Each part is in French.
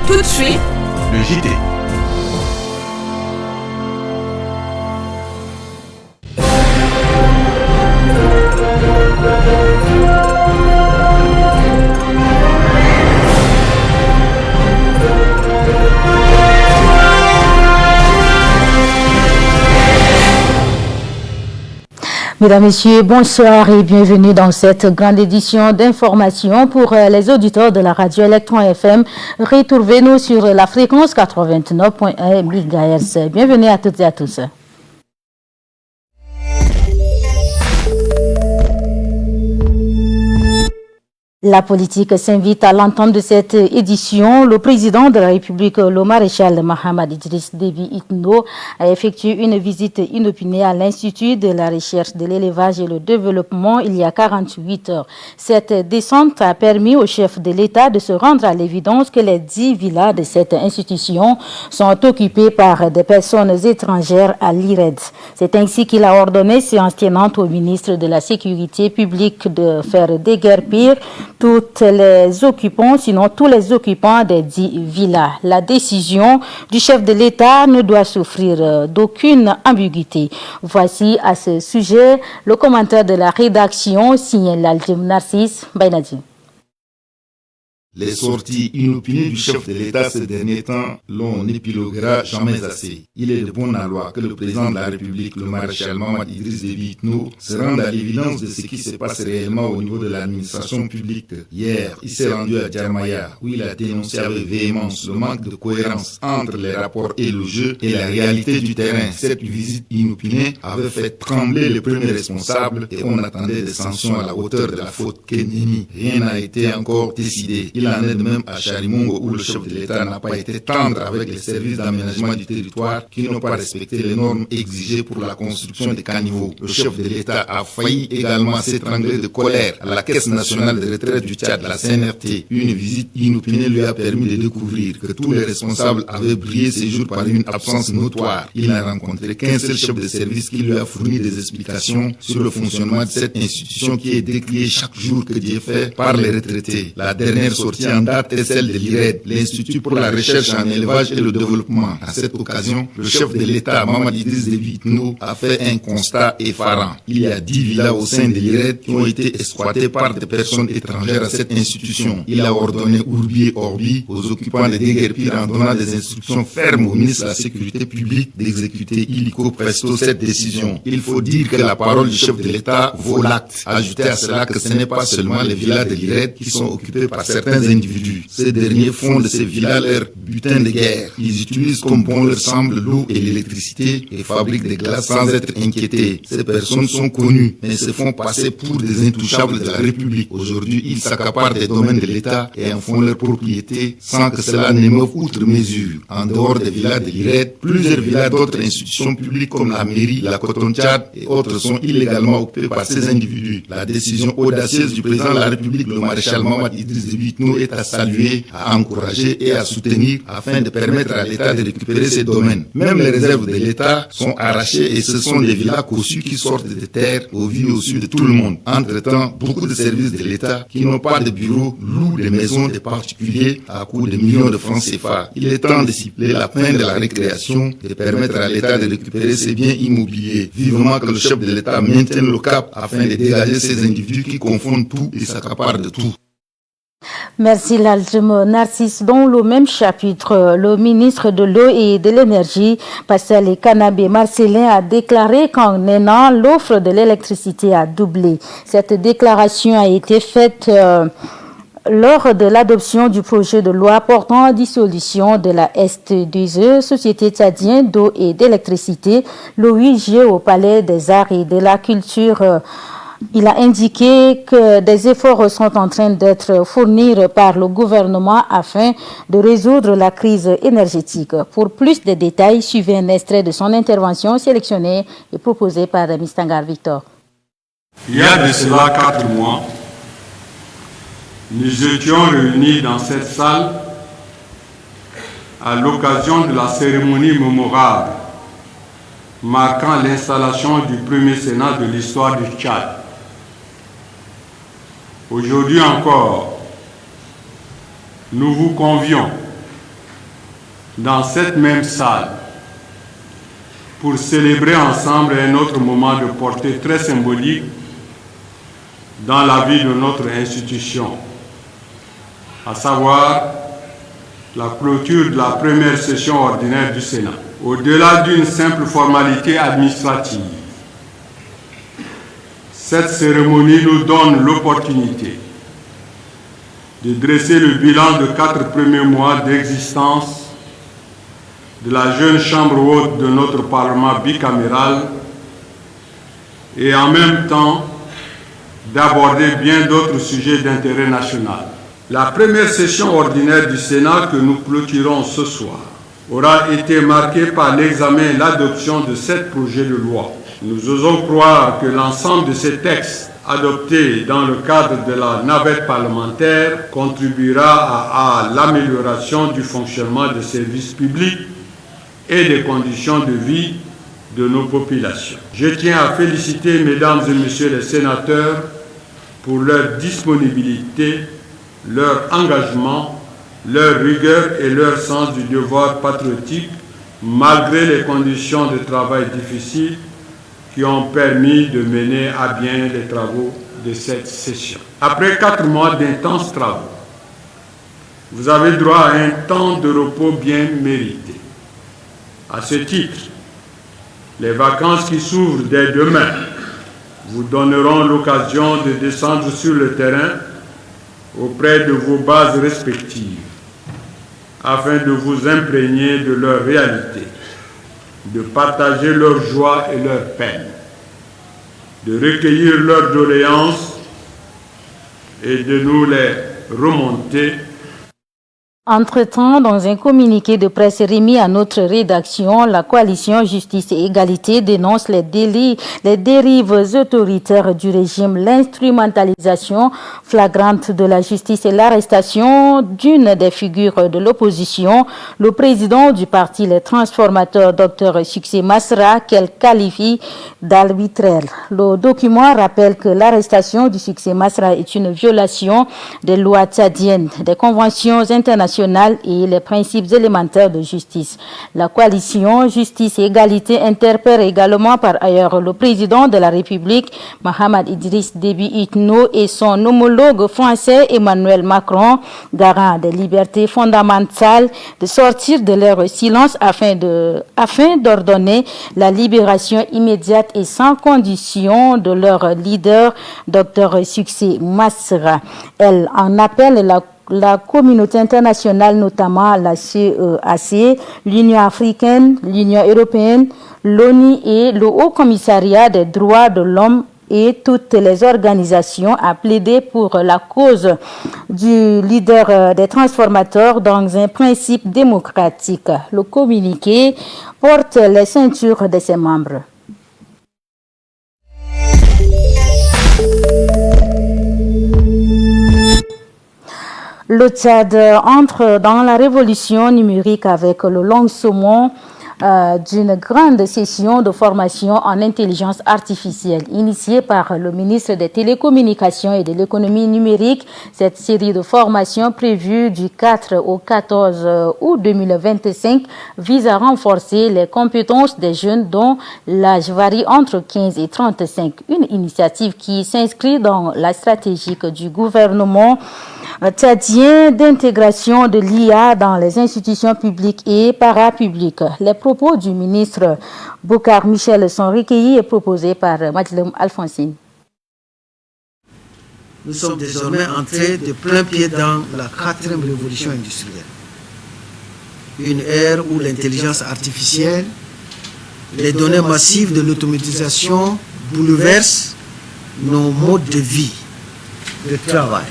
Tout de suite, le JT. Mesdames, Messieurs, bonsoir et bienvenue dans cette grande édition d'information pour les auditeurs de la radio Electron FM. Retrouvez-nous sur la fréquence 89.1 MHz. Bienvenue à toutes et à tous. La politique s'invite à l'entente de cette édition. Le président de la République, le maréchal Mohamed Idriss Déby Itno, a effectué une visite inopinée à l'Institut de la recherche de l'élevage et le développement il y a 48 heures. Cette descente a permis au chef de l'État de se rendre à l'évidence que les 10 villas de cette institution sont occupées par des personnes étrangères à l'IRED. C'est ainsi qu'il a ordonné, séance tenante au ministre de la Sécurité publique, de faire déguerpir toutes les occupants, sinon tous les occupants des 10 villas. La décision du chef de l'État ne doit souffrir d'aucune ambiguïté. Voici à ce sujet le commentaire de la rédaction signé l'Algem Narcisse Bainadi. Les sorties inopinées du chef de l'État ces derniers temps l'on n'épiloguera jamais assez. Il est de bon aloi que le président de la République, le maréchal Mohamed Idriss Déby Itno, se rende à l'évidence de ce qui se passe réellement au niveau de l'administration publique. Hier, il s'est rendu à Djarmaya, où il a dénoncé avec véhémence le manque de cohérence entre les rapports élogieux et la réalité du terrain. Cette visite inopinée avait fait trembler les premiers responsables et on attendait des sanctions à la hauteur de la faute qu'Ennemi. Rien n'a été encore décidé. Il en est de même à Charimongo où le chef de l'État n'a pas été tendre avec les services d'aménagement du territoire qui n'ont pas respecté les normes exigées pour la construction des caniveaux. Le chef de l'État a failli également s'étrangler de colère à la Caisse nationale de retraite du Tchad, la CNRT. Une visite inopinée lui a permis de découvrir que tous les responsables avaient brillé ces jours par une absence notoire. Il n'a rencontré qu'un seul chef de service qui lui a fourni des explications sur le fonctionnement de cette institution qui est décriée chaque jour que Dieu fait par les retraités. La dernière sortie en date est celle de l'IRED, l'Institut pour la recherche en élevage et le développement. À cette occasion, le chef de l'État, Mohamed Idriss Déby Itno, a fait un constat effarant. Il y a 10 villas au sein de l'IRED qui ont été exploitées par des personnes étrangères à cette institution. Il a ordonné Urbi et Orbi aux occupants de déguerpir en donnant des instructions fermes au ministre de la Sécurité publique d'exécuter illico presto cette décision. Il faut dire que la parole du chef de l'État vaut l'acte. Ajoutez à cela que ce n'est pas seulement les villas de l'IRED qui sont occupées par certains individus. Ces derniers font de ces villas leur butin de guerre. Ils utilisent comme bon leur semble l'eau et l'électricité et fabriquent des glaces sans être inquiétés. Ces personnes sont connues, mais se font passer pour des intouchables de la République. Aujourd'hui, ils s'accaparent des domaines de l'État et en font leur propriété sans que cela n'émeuve outre mesure. En dehors des villas de l'IRED, plusieurs villas d'autres institutions publiques comme la mairie, la Coton Tchad et autres sont illégalement occupées par ces individus. La décision audacieuse du président de la République, le maréchal Mohamed Idriss Déby Itno, est à saluer, à encourager et à soutenir afin de permettre à l'État de récupérer ces domaines. Même les réserves de l'État sont arrachées et ce sont des villas cossues qui sortent des terres au vu et au su de tout le monde. Entre-temps, beaucoup de services de l'État qui n'ont pas de bureaux louent des maisons des particuliers à coût de millions de francs CFA. Il est temps de cibler la fin de la récréation et de permettre à l'État de récupérer ses biens immobiliers. Vivement que le chef de l'État maintienne le cap afin de dégager ces individus qui confondent tout et s'accaparent de tout. Merci l'Algem Narcisse. Dans le même chapitre, le ministre de l'Eau et de l'Énergie, Pascal Kanabé Marcellin, a déclaré qu'en un an, l'offre de l'électricité a doublé. Cette déclaration a été faite lors de l'adoption du projet de loi portant dissolution de la ST2E, Société tchadienne d'eau et d'électricité, le 8 juillet au Palais des Arts et de la Culture. Il a indiqué que des efforts sont en train d'être fournis par le gouvernement afin de résoudre la crise énergétique. Pour plus de détails, suivez un extrait de son intervention sélectionnée et proposée par Mistangar Victor. Il y a de cela 4 mois, nous étions réunis dans cette salle à l'occasion de la cérémonie mémorable marquant l'installation du premier Sénat de l'histoire du Tchad. Aujourd'hui encore, nous vous convions dans cette même salle pour célébrer ensemble un autre moment de portée très symbolique dans la vie de notre institution, à savoir la clôture de la première session ordinaire du Sénat. Au-delà d'une simple formalité administrative, cette cérémonie nous donne l'opportunité de dresser le bilan de 4 premiers mois d'existence de la jeune chambre haute de notre Parlement bicaméral et en même temps d'aborder bien d'autres sujets d'intérêt national. La première session ordinaire du Sénat que nous clôturons ce soir aura été marquée par l'examen et l'adoption de 7 projets de loi. Nous osons croire que l'ensemble de ces textes adoptés dans le cadre de la navette parlementaire contribuera à l'amélioration du fonctionnement des services publics et des conditions de vie de nos populations. Je tiens à féliciter mesdames et messieurs les sénateurs pour leur disponibilité, leur engagement, leur rigueur et leur sens du devoir patriotique, malgré les conditions de travail difficiles qui ont permis de mener à bien les travaux de cette session. Après 4 mois d'intenses travaux, vous avez droit à un temps de repos bien mérité. À ce titre, les vacances qui s'ouvrent dès demain vous donneront l'occasion de descendre sur le terrain auprès de vos bases respectives afin de vous imprégner de leur réalité, de partager leurs joies et leurs peines, de recueillir leurs doléances et de nous les remonter. Entre-temps, dans un communiqué de presse remis à notre rédaction, la coalition Justice et Égalité dénonce les dérives autoritaires du régime, l'instrumentalisation flagrante de la justice et l'arrestation d'une des figures de l'opposition, le président du parti Les Transformateurs, Dr Succès Masra, qu'elle qualifie d'arbitraire. Le document rappelle que l'arrestation du Succès Masra est une violation des lois tchadiennes, des conventions internationales et les principes élémentaires de justice. La coalition Justice et Égalité interpelle également par ailleurs le président de la République, Mahamad Idriss Déby Itno, et son homologue français Emmanuel Macron, garant des libertés fondamentales, de sortir de leur silence afin d'ordonner la libération immédiate et sans condition de leur leader, Dr Succès Masra. Elle en appelle la communauté internationale, notamment la CEAC, l'Union africaine, l'Union européenne, l'ONU et le Haut Commissariat des droits de l'homme et toutes les organisations à plaider pour la cause du leader des transformateurs dans un principe démocratique. Le communiqué porte les ceintures de ses membres. Le Tchad entre dans la révolution numérique avec le lancement d'une grande session de formation en intelligence artificielle initiée par le ministre des Télécommunications et de l'économie numérique. Cette série de formations prévue du 4 au 14 août 2025 vise à renforcer les compétences des jeunes dont l'âge varie entre 15 et 35. Une initiative qui s'inscrit dans la stratégie du gouvernement tchadien d'intégration de l'IA dans les institutions publiques et parapubliques. Les propos du ministre Bokar Michel sont recueillis et proposés par Madeleine Alphonsine. Nous sommes désormais entrés de plein pied dans la 4e révolution industrielle. Une ère où l'intelligence artificielle, les données massives de l'automatisation bouleversent nos modes de vie, de travail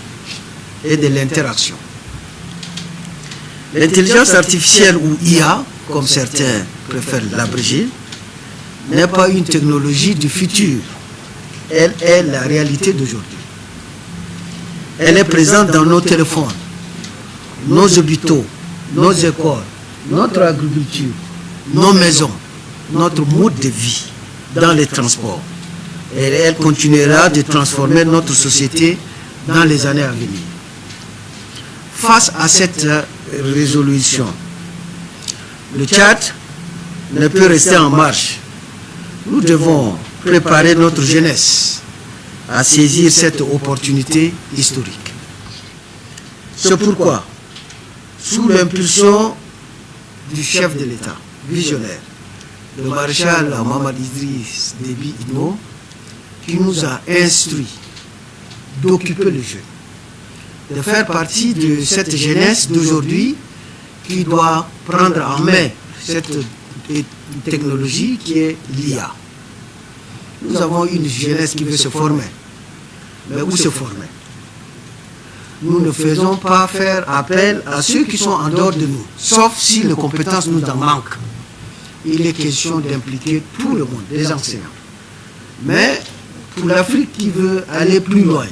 et de l'interaction. L'intelligence artificielle ou IA, comme certains préfèrent l'abréger, n'est pas une technologie du futur. Elle est la réalité d'aujourd'hui. Elle est présente dans nos téléphones, nos hôpitaux, nos écoles, notre agriculture, nos maisons, notre mode de vie, dans les transports. Et elle continuera de transformer notre société dans les années à venir. Face à cette résolution, Le Tchad ne peut rester en marche. Nous devons préparer notre jeunesse à saisir cette opportunité historique. C'est pourquoi, sous l'impulsion du chef de l'État, visionnaire, le maréchal Mohamed Idriss Déby Itno, qui nous a instruit d'occuper le jeu, de faire partie de cette jeunesse d'aujourd'hui qui doit prendre en main cette technologie qui est l'IA. Nous avons une jeunesse qui veut se former. Mais où se former? Nous ne faisons pas faire appel à ceux qui sont en dehors de nous, sauf si les compétences nous en manquent. Il est question d'impliquer tout le monde, les enseignants. Mais pour l'Afrique qui veut aller plus loin,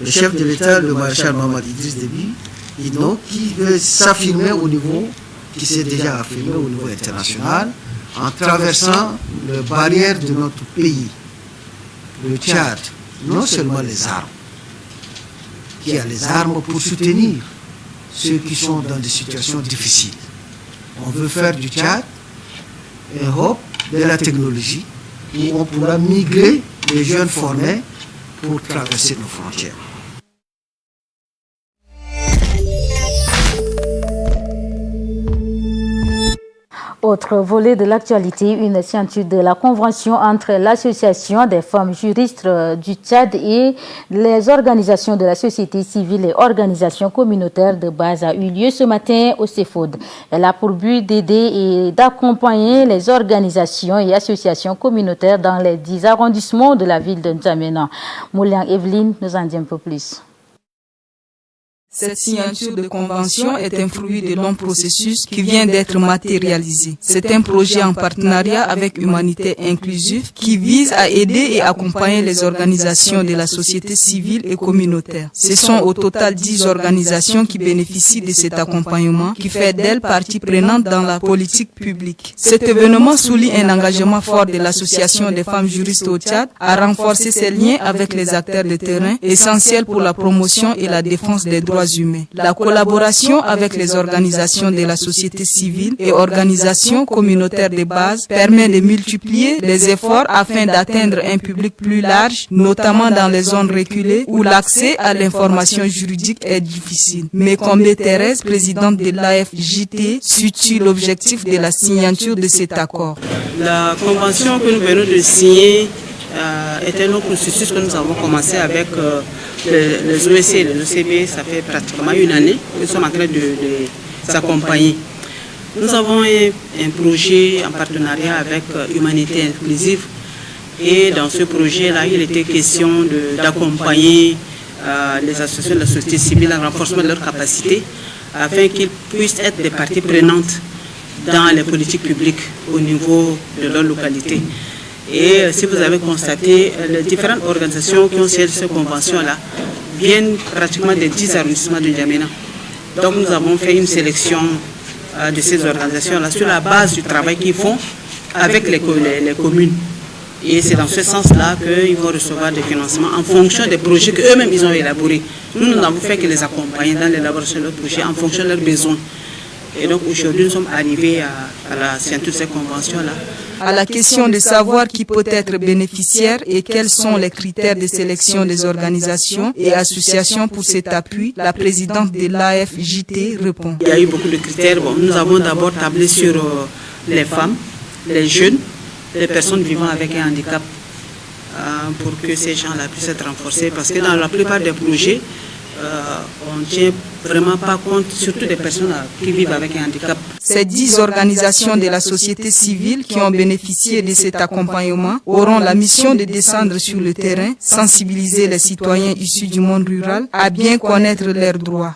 le chef de l'État, le maréchal Mohamed Idriss Déby Itno, qui veut s'affirmer au niveau, qui s'est déjà affirmé au niveau international, en traversant les barrières de notre pays, le Tchad, non seulement les armes, qui a les armes pour soutenir ceux qui sont dans des situations difficiles. On veut faire du Tchad un hub de la technologie où on pourra migrer les jeunes formés pour traverser nos frontières. Autre volet de l'actualité, une signature de la convention entre l'Association des femmes juristes du Tchad et les organisations de la société civile et organisations communautaires de base a eu lieu ce matin au CEFOD. Elle a pour but d'aider et d'accompagner les organisations et associations communautaires dans les 10 arrondissements de la ville de N'Djamena. Moulian Evelyne nous en dit un peu plus. Cette signature de convention est un fruit de long processus qui vient d'être matérialisé. C'est un projet en partenariat avec Humanité Inclusive qui vise à aider et accompagner les organisations de la société civile et communautaire. Ce sont au total 10 organisations qui bénéficient de cet accompagnement qui fait d'elles partie prenante dans la politique publique. Cet événement souligne un engagement fort de l'Association des femmes juristes au Tchad à renforcer ses liens avec les acteurs de terrain, essentiels pour la promotion et la défense des droits humains. La collaboration avec les organisations de la société civile et organisations communautaires de base permet de multiplier les efforts afin d'atteindre un public plus large, notamment dans les zones reculées où l'accès à l'information juridique est difficile. Mekombe Thérèse, présidente de l'AFJT, situe l'objectif de la signature de cet accord. La convention que nous venons de signer est un autre processus que nous avons commencé avec les OEC et les OCB. Ça fait pratiquement une année que nous sommes en train de s'accompagner. Nous avons un projet en partenariat avec Humanité Inclusive et dans ce projet-là, il était question d'accompagner les associations de la société civile en renforcement de leurs capacités afin qu'ils puissent être des parties prenantes dans les politiques publiques au niveau de leur localité. Et si vous avez constaté, les différentes organisations qui ont signé cette convention-là viennent pratiquement des 10 arrondissements de N'Djamena. Donc nous avons fait une sélection de ces organisations-là sur la base du travail qu'ils font avec les communes. Et c'est dans ce sens-là qu'ils vont recevoir des financements en fonction des projets qu'eux-mêmes ils ont élaborés. Nous n'avons fait que les accompagner dans l'élaboration de leurs projets en fonction de leurs besoins. Et donc aujourd'hui, nous sommes arrivés à la signature de cette convention-là. À la question de savoir qui peut être bénéficiaire et quels sont les critères de sélection des organisations et associations pour cet appui, la présidente de l'AFJT répond. Il y a eu beaucoup de critères. Bon, nous avons d'abord tablé sur les femmes, les jeunes, les personnes vivant avec un handicap pour que ces gens-là puissent être renforcés. Parce que dans la plupart des projets, on ne tient vraiment pas compte, surtout des personnes qui vivent avec un handicap. Ces 10 organisations de la société civile qui ont bénéficié de cet accompagnement auront la mission de descendre sur le terrain, sensibiliser les citoyens issus du monde rural à bien connaître leurs droits.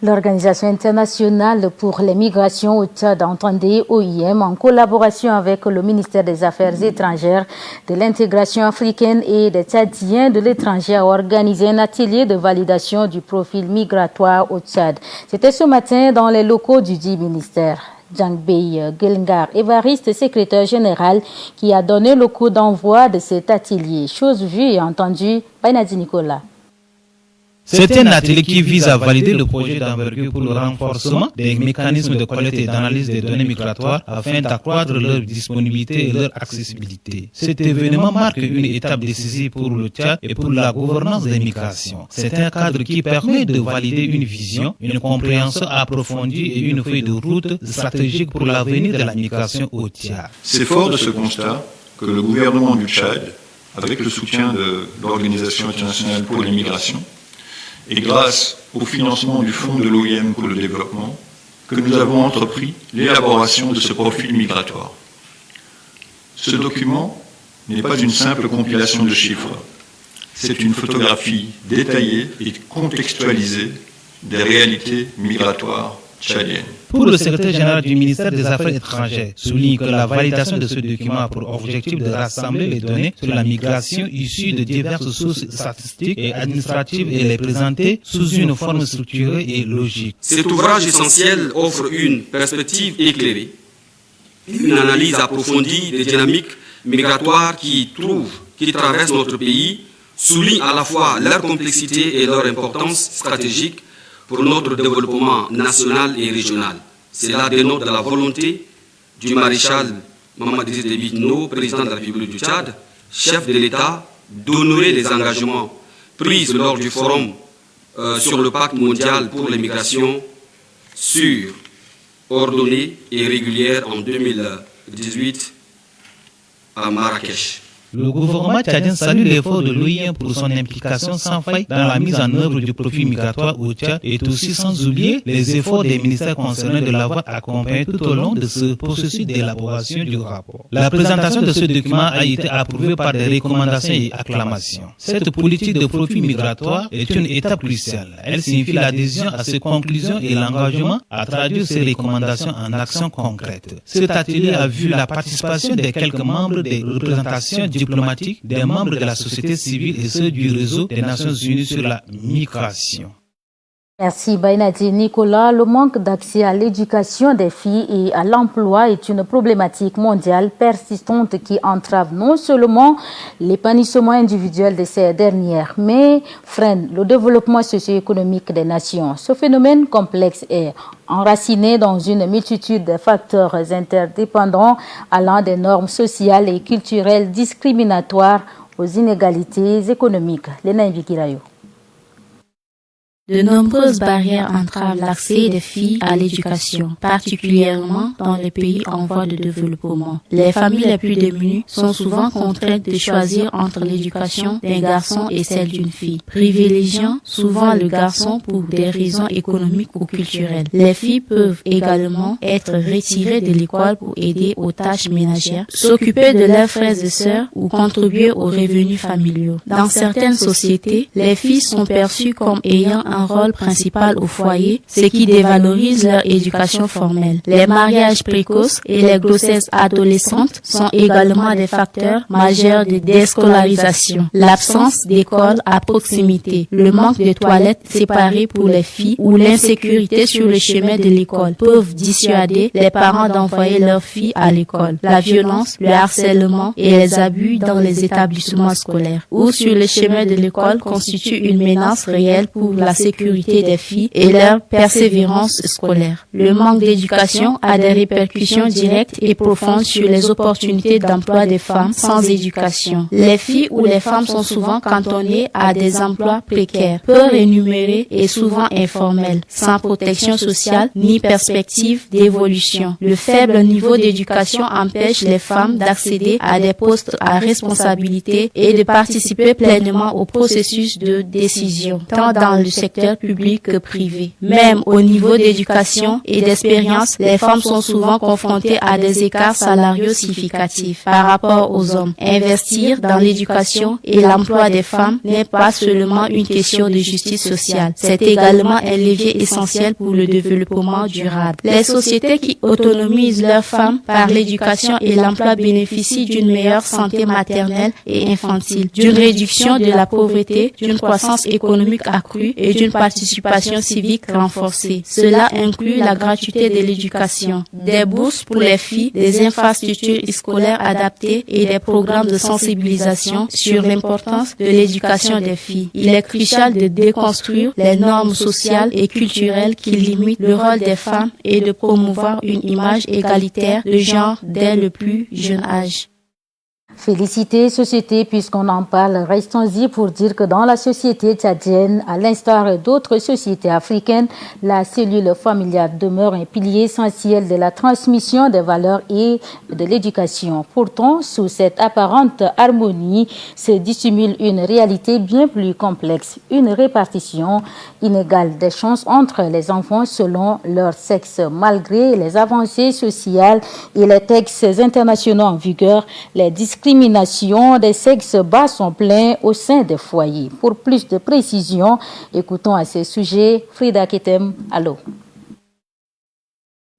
L'Organisation internationale pour les migrations au Tchad, entendez OIM, en collaboration avec le ministère des Affaires étrangères, de l'intégration africaine et des Tchadiens de l'étranger, a organisé un atelier de validation du profil migratoire au Tchad. C'était ce matin dans les locaux du dit ministère. Djangbey Gelngar Évariste, secrétaire général, qui a donné le coup d'envoi de cet atelier. Chose vue et entendue par Nadine Nicolas. C'est un atelier qui vise à valider le projet d'envergure pour le renforcement des mécanismes de collecte et d'analyse des données migratoires afin d'accroître leur disponibilité et leur accessibilité. Cet événement marque une étape décisive pour le Tchad et pour la gouvernance des migrations. C'est un cadre qui permet de valider une vision, une compréhension approfondie et une feuille de route stratégique pour l'avenir de la migration au Tchad. C'est fort de ce constat que le gouvernement du Tchad, avec le soutien de l'Organisation internationale pour les migrations, et grâce au financement du Fonds de l'OIM pour le développement, que nous avons entrepris l'élaboration de ce profil migratoire. Ce document n'est pas une simple compilation de chiffres, c'est une photographie détaillée et contextualisée des réalités migratoires tchadiennes. Pour le secrétaire général du ministère des Affaires étrangères, souligne que la validation de ce document a pour objectif de rassembler les données sur la migration issues de diverses sources statistiques et administratives et les présenter sous une forme structurée et logique. Cet ouvrage essentiel offre une perspective éclairée, une analyse approfondie des dynamiques migratoires qui traversent notre pays, souligne à la fois leur complexité et leur importance stratégique pour notre développement national et régional. Cela dénote de la volonté du maréchal Mamadou Idriss Déby Itno, président de la République du Tchad, chef de l'État, d'honorer les engagements pris lors du forum sur le pacte mondial pour les migrations sûres, ordonnées et régulières en 2018 à Marrakech. Le gouvernement tchadien salue l'effort de l'OIM pour son implication sans faille dans la mise en œuvre du profil migratoire au Tchad et aussi sans oublier les efforts des ministères concernés de l'avoir accompagné tout au long de ce processus d'élaboration du rapport. La présentation de ce document a été approuvée par des recommandations et acclamations. Cette politique de profil migratoire est une étape cruciale. Elle signifie l'adhésion à ces conclusions et l'engagement à traduire ces recommandations en actions concrètes. Cet atelier a vu la participation des quelques membres des représentations diplomatiques, des membres de la société civile et ceux du réseau des Nations Unies sur la migration. Merci Bainati Nicolas. Le manque d'accès à l'éducation des filles et à l'emploi est une problématique mondiale persistante qui entrave non seulement l'épanouissement individuel de ces dernières, mais freine le développement socio-économique des nations. Ce phénomène complexe est enraciné dans une multitude de facteurs interdépendants allant des normes sociales et culturelles discriminatoires aux inégalités économiques. Léna Mbikirayo. De nombreuses barrières entravent l'accès des filles à l'éducation, particulièrement dans les pays en voie de développement. Les familles les plus démunies sont souvent contraintes de choisir entre l'éducation d'un garçon et celle d'une fille, privilégiant souvent le garçon pour des raisons économiques ou culturelles. Les filles peuvent également être retirées de l'école pour aider aux tâches ménagères, s'occuper de leurs frères et sœurs ou contribuer aux revenus familiaux. Dans certaines sociétés, les filles sont perçues comme ayant un rôle principal au foyer, ce qui dévalorise leur éducation formelle. Les mariages précoces et les grossesses adolescentes sont également des facteurs majeurs de déscolarisation. L'absence d'école à proximité, le manque de toilettes séparées pour les filles ou l'insécurité sur le chemin de l'école peuvent dissuader les parents d'envoyer leurs filles à l'école. La violence, le harcèlement et les abus dans les établissements scolaires ou sur le chemin de l'école constituent une menace réelle pour la sécurité des filles et leur persévérance scolaire. Le manque d'éducation a des répercussions directes et profondes sur les opportunités d'emploi des femmes sans éducation. Les filles ou les femmes sont souvent cantonnées à des emplois précaires, peu rémunérés et souvent informels, sans protection sociale ni perspective d'évolution. Le faible niveau d'éducation empêche les femmes d'accéder à des postes à responsabilité et de participer pleinement au processus de décision, tant dans le secteur public que privé. Même au niveau d'éducation et d'expérience, les femmes sont souvent confrontées à des écarts salariaux significatifs par rapport aux hommes. Investir dans l'éducation et l'emploi des femmes n'est pas seulement une question de justice sociale. C'est également un levier essentiel pour le développement durable. Les sociétés qui autonomisent leurs femmes par l'éducation et l'emploi bénéficient d'une meilleure santé maternelle et infantile, d'une réduction de la pauvreté, d'une croissance économique accrue et d'une participation civique renforcée. Cela inclut la gratuité de l'éducation, des bourses pour les filles, des infrastructures scolaires adaptées et des programmes de sensibilisation sur l'importance de l'éducation des filles. Il est crucial de déconstruire les normes sociales et culturelles qui limitent le rôle des femmes et de promouvoir une image égalitaire de genre dès le plus jeune âge. Féliciter société, puisqu'on en parle, restons-y pour dire que dans la société tchadienne, à l'instar d'autres sociétés africaines, la cellule familiale demeure un pilier essentiel de la transmission des valeurs et de l'éducation. Pourtant, sous cette apparente harmonie se dissimule une réalité bien plus complexe, une répartition inégale des chances entre les enfants selon leur sexe. Malgré les avancées sociales et les textes internationaux en vigueur, les discriminations des sexes bas sont pleins au sein des foyers. Pour plus de précision, écoutons à ce sujet Frida Ketem. Allô.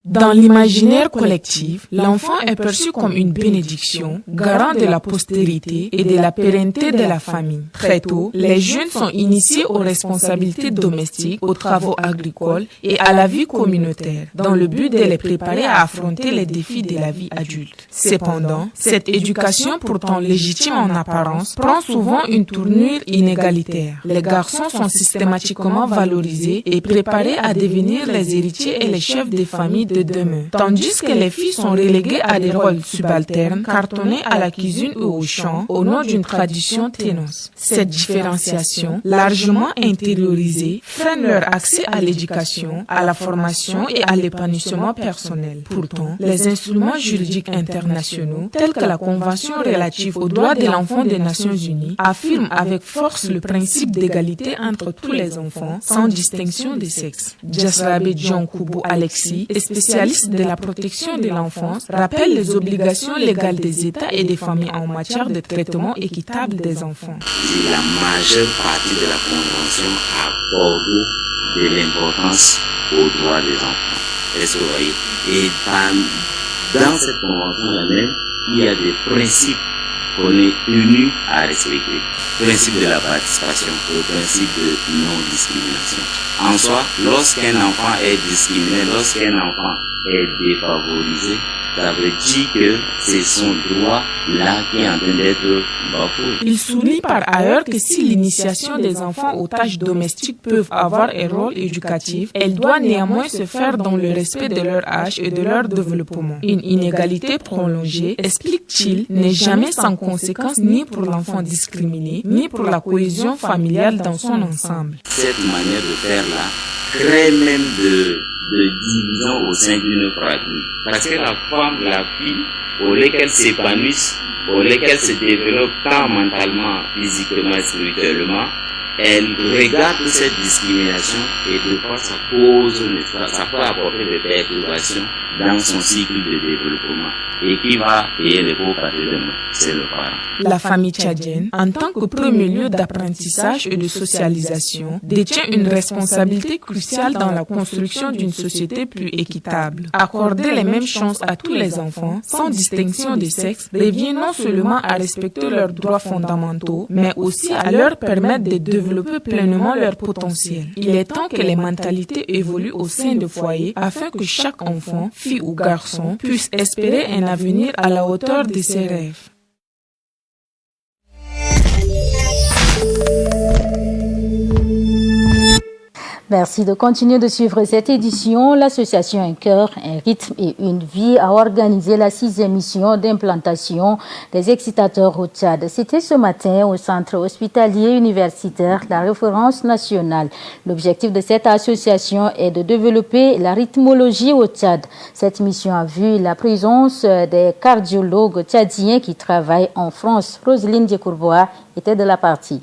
Dans l'imaginaire collectif, l'enfant est perçu comme une bénédiction, garant de la postérité et de la pérennité de la famille. Très tôt, les jeunes sont initiés aux responsabilités domestiques, aux travaux agricoles et à la vie communautaire, dans le but de les préparer à affronter les défis de la vie adulte. Cependant, cette éducation, pourtant légitime en apparence, prend souvent une tournure inégalitaire. Les garçons sont systématiquement valorisés et préparés à devenir les héritiers et les chefs des familles de demain, tandis que les filles sont reléguées à des rôles subalternes, cartonnées à la cuisine ou au champ, au nom d'une tradition ténance. Cette différenciation, largement intériorisée, freine leur accès à l'éducation, à la formation et à l'épanouissement personnel. Pourtant, les instruments juridiques internationaux, tels que la Convention relative aux droits de l'enfant des Nations Unies, affirment avec force le principe d'égalité entre tous les enfants, sans distinction de sexe. Jasrabe John Kubo Alexis, spécialiste de la protection de l'enfance, rappelle les obligations légales des États et des familles en matière de traitement équitable des enfants. La majeure partie de la Convention accorde de l'importance aux droits des enfants. Est-ce que vous voyez? Et dans cette Convention-là même, il y a des principes qu'on est tenu à respecter. Le principe de la participation, le principe de non-discrimination. En soi, lorsqu'un enfant est discriminé, lorsqu'un enfant est défavorisé, ça veut dire que c'est son droit-là qui est en train d'être bafoué. Il souligne par ailleurs que si l'initiation des enfants aux tâches domestiques peuvent avoir un rôle éducatif, elle doit néanmoins se faire dans le respect de leur âge et de leur développement. Une inégalité prolongée, explique-t-il, n'est jamais sans conséquence ni pour l'enfant discriminé, ni pour la cohésion familiale dans son ensemble. Cette manière de faire là crée même de division au sein d'une fratrie. Parce que la femme, la fille, au lieu qu'elle s'épanouisse, au lieu qu'elle se développe tant mentalement, physiquement et spirituellement, elle regarde cette discrimination et de fois ça peut apporter des perturbations dans son cycle de développement. Et qui va payer les pots partir demain? C'est le parent. La famille tchadienne, en tant que premier lieu d'apprentissage et de socialisation, détient une responsabilité cruciale dans la construction d'une société plus équitable. Accorder les mêmes chances à tous les enfants, sans distinction de sexe, revient non seulement à respecter leurs droits fondamentaux, mais aussi à leur permettre de développer pleinement leur potentiel. Il est temps que les mentalités évoluent au sein de foyers afin que chaque enfant, fille ou garçon, puisse espérer un avenir à la hauteur de ses rêves. Merci de continuer de suivre cette édition. L'association Un cœur, un rythme et une vie a organisé la 6e mission d'implantation des excitateurs au Tchad. C'était ce matin au centre hospitalier universitaire, la référence nationale. L'objectif de cette association est de développer la rythmologie au Tchad. Cette mission a vu la présence des cardiologues tchadiens qui travaillent en France. Roselyne Diecourbois était de la partie.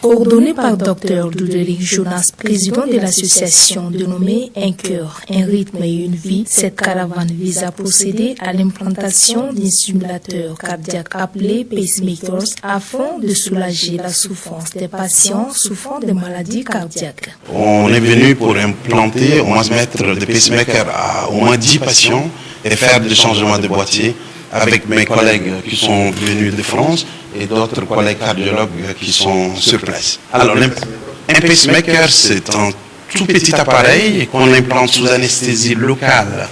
Coordonné par Dr Douderic Jonas, président de l'association dénommée Un cœur, un rythme et une vie, cette caravane vise à procéder à l'implantation d'un simulateur cardiaque appelé pacemakers afin de soulager la souffrance des patients souffrant de maladies cardiaques. On est venu pour implanter, au moins mettre des pacemakers à au moins 10 patients et faire des changements de boîtier avec mes collègues qui sont venus de France et d'autres collègues cardiologues qui sont sur place. Alors, un pacemaker, c'est un tout petit appareil qu'on implante sous anesthésie locale,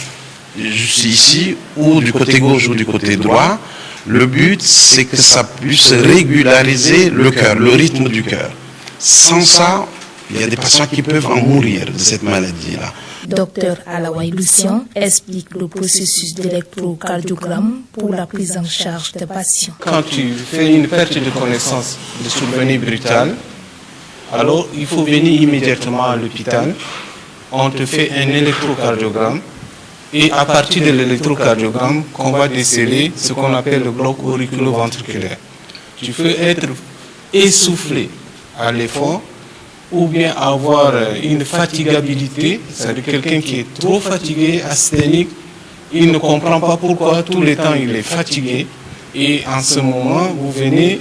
juste ici, ou du côté gauche ou du côté droit. Le but, c'est que ça puisse régulariser le cœur, le rythme du cœur. Sans ça, il y a des patients qui peuvent en mourir de cette maladie-là. Docteur Alawaï Lucien explique le processus d'électrocardiogramme pour la prise en charge des patients. Quand tu fais une perte de connaissance de survenue brutale, alors il faut venir immédiatement à l'hôpital. On te fait un électrocardiogramme et à partir de l'électrocardiogramme, qu'on va déceler ce qu'on appelle le bloc auriculo-ventriculaire. Tu peux être essoufflé à l'effort ou bien avoir une fatigabilité, c'est-à-dire quelqu'un qui est trop fatigué, asthénique, il ne comprend pas pourquoi tout le temps il est fatigué et en ce moment vous venez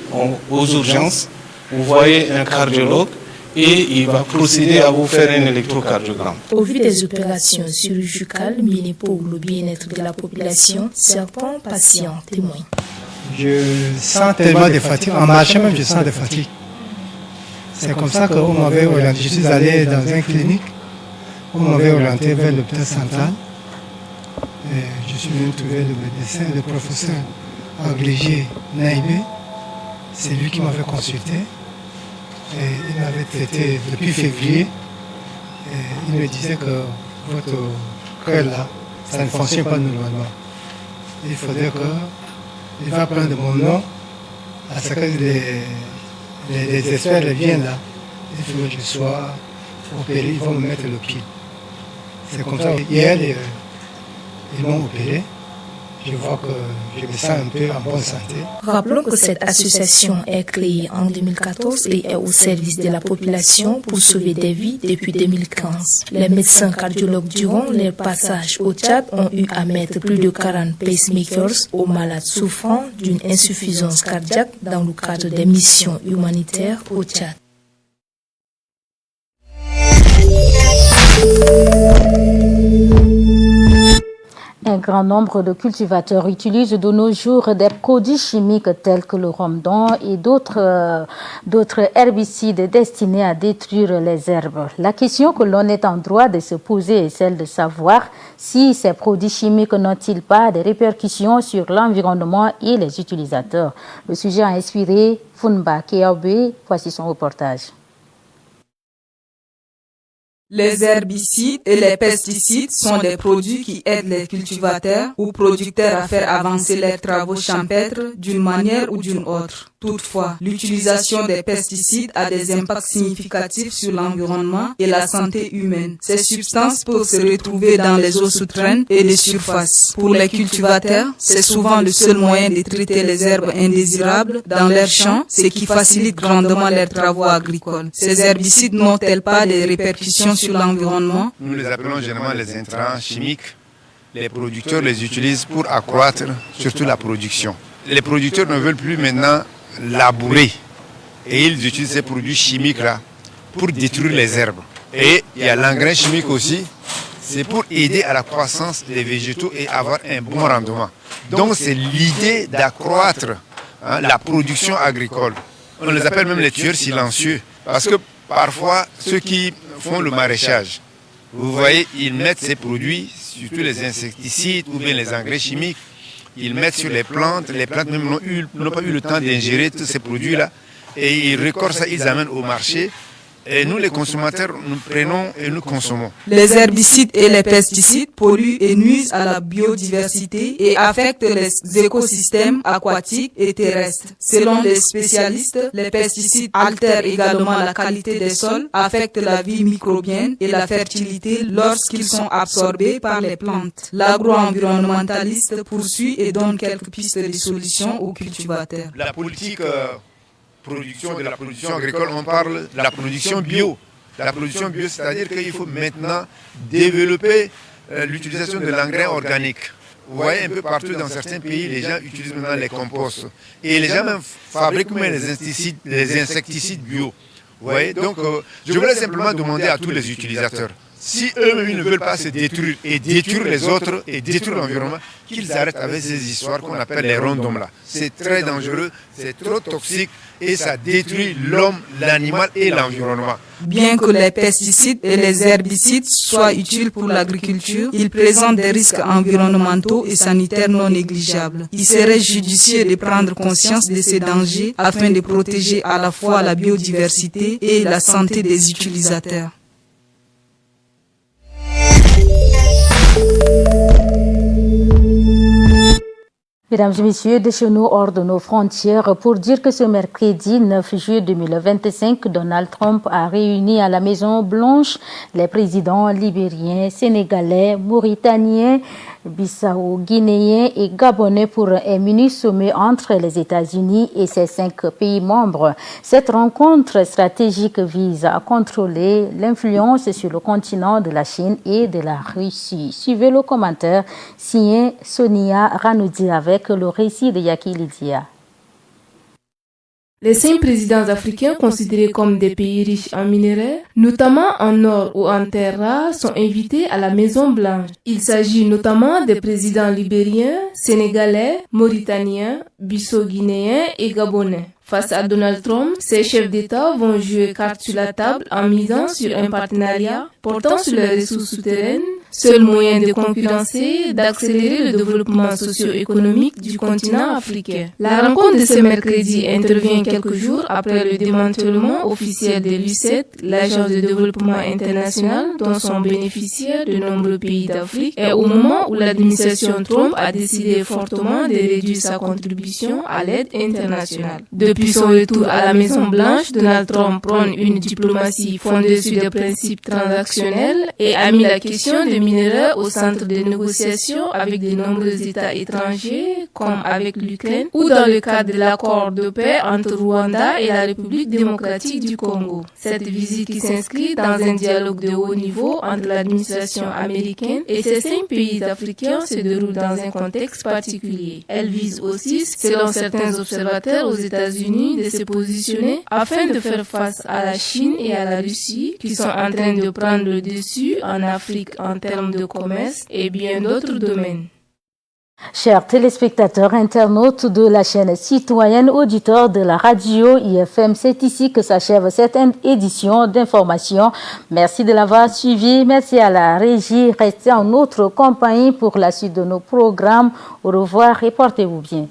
aux urgences, vous voyez un cardiologue et il va procéder à vous faire un électrocardiogramme. Au vu des opérations chirurgicales menées pour le bien-être de la population, certains patients témoignent. Je sens tellement de fatigue, en marchant même je sens de fatigue. C'est comme ça qu'on m'avait orienté. Je suis allé dans une clinique, on m'avait orienté vers l'hôpital central. Et je suis venu trouver le médecin, le professeur agrégé Naïbé. C'est lui qui m'avait consulté. Et il m'avait traité depuis février. Et il me disait que votre cœur là, ça ne fonctionne pas normalement. Il faudrait qu'il va prendre mon nom à ce que les experts viennent là. Il faut que je sois opéré, ils vont me mettre le pied. C'est comme ça. Hier, ils m'ont opéré. Je vois que je me sens un peu en bonne santé. Rappelons que cette association est créée en 2014 et est au service de la population pour sauver des vies depuis 2015. Les médecins cardiologues durant leur passage au Tchad ont eu à mettre plus de 40 pacemakers aux malades souffrant d'une insuffisance cardiaque dans le cadre des missions humanitaires au Tchad. Un grand nombre de cultivateurs utilisent de nos jours des produits chimiques tels que le rhomdon et d'autres herbicides destinés à détruire les herbes. La question que l'on est en droit de se poser est celle de savoir si ces produits chimiques n'ont-ils pas des répercussions sur l'environnement et les utilisateurs. Le sujet a inspiré Funba Keabe. Voici son reportage. Les herbicides et les pesticides sont des produits qui aident les cultivateurs ou producteurs à faire avancer leurs travaux champêtres d'une manière ou d'une autre. Toutefois, l'utilisation des pesticides a des impacts significatifs sur l'environnement et la santé humaine. Ces substances peuvent se retrouver dans les eaux souterraines et les surfaces. Pour les cultivateurs, c'est souvent le seul moyen de traiter les herbes indésirables dans leurs champs, ce qui facilite grandement leurs travaux agricoles. Ces herbicides n'ont-elles pas des répercussions sur l'environnement? Nous les appelons généralement les intrants chimiques. Les producteurs les utilisent pour accroître surtout la production. Les producteurs ne veulent plus maintenant labourer et ils utilisent ces produits chimiques-là pour détruire les herbes. Et il y a l'engrais chimique aussi, c'est pour aider à la croissance des végétaux et avoir un bon rendement. Donc c'est l'idée d'accroître la production agricole. On les appelle même les tueurs silencieux parce que parfois ceux qui font le maraîchage, vous voyez, ils mettent ces produits, surtout les insecticides ou bien les engrais chimiques, ils mettent sur les plantes même n'ont pas eu le temps d'ingérer tous ces produits-là, et ils récoltent ça, ils amènent au marché, et nous les consommateurs, nous prenons et nous consommons. Les herbicides et les pesticides polluent et nuisent à la biodiversité et affectent les écosystèmes aquatiques et terrestres. Selon les spécialistes, les pesticides altèrent également la qualité des sols, affectent la vie microbienne et la fertilité lorsqu'ils sont absorbés par les plantes. L'agro-environnementaliste poursuit et donne quelques pistes de solutions aux cultivateurs. La politique de la production agricole, on parle de la production bio. La production bio, c'est-à-dire qu'il faut maintenant développer l'utilisation de l'engrais organique. Vous voyez un peu partout dans certains pays, les gens utilisent maintenant les composts. Et les gens même fabriquent même les insecticides bio. Vous voyez, donc je voulais simplement demander à tous les utilisateurs, si eux ils ne veulent pas se détruire et détruire les autres et détruire l'environnement, qu'ils arrêtent avec ces histoires qu'on appelle les ronds-hommes là. C'est très dangereux, c'est trop toxique et ça détruit l'homme, l'animal et l'environnement. Bien que les pesticides et les herbicides soient utiles pour l'agriculture, ils présentent des risques environnementaux et sanitaires non négligeables. Il serait judicieux de prendre conscience de ces dangers afin de protéger à la fois la biodiversité et la santé des utilisateurs. Mesdames et messieurs, de chez nous, hors de nos frontières, pour dire que ce mercredi 9 juillet 2025, Donald Trump a réuni à la Maison-Blanche les présidents libériens, sénégalais, mauritaniens, bissau-guinéens et gabonais pour un mini-sommet entre les États-Unis et ses 5 pays membres. Cette rencontre stratégique vise à contrôler l'influence sur le continent de la Chine et de la Russie. Suivez le commentaire signé Sonia Ranoudi avec le récit de Yaki Lydia. Les 5 présidents africains considérés comme des pays riches en minerais, notamment en or ou en terres rares, sont invités à la Maison-Blanche. Il s'agit notamment des présidents libériens, sénégalais, mauritaniens, bissau-guinéens et gabonais. Face à Donald Trump, ces chefs d'État vont jouer carte sur la table en misant sur un partenariat portant sur les ressources souterraines, seul moyen de concurrencer, d'accélérer le développement socio-économique du continent africain. La rencontre de ce mercredi intervient quelques jours après le démantèlement officiel de l'UCED, l'agence de développement international dont sont bénéficiaires de nombreux pays d'Afrique, et au moment où l'administration Trump a décidé fortement de réduire sa contribution à l'aide internationale. Depuis son retour à la Maison-Blanche, Donald Trump prône une diplomatie fondée sur des principes transactionnels et a mis la question des minerais au centre des négociations avec de nombreux États étrangers, comme avec l'Ukraine, ou dans le cadre de l'accord de paix entre Rwanda et la République démocratique du Congo. Cette visite qui s'inscrit dans un dialogue de haut niveau entre l'administration américaine et ces 5 pays africains se déroule dans un contexte particulier. Elle vise aussi, selon certains observateurs aux États-Unis, de se positionner afin de faire face à la Chine et à la Russie qui sont en train de prendre le dessus en Afrique en termes de commerce et bien d'autres domaines. Chers téléspectateurs, internautes de la chaîne citoyenne, auditeurs de la radio IFM, c'est ici que s'achève cette édition d'information. Merci de l'avoir suivi. Merci à la régie. Restez en notre compagnie pour la suite de nos programmes. Au revoir et portez-vous bien.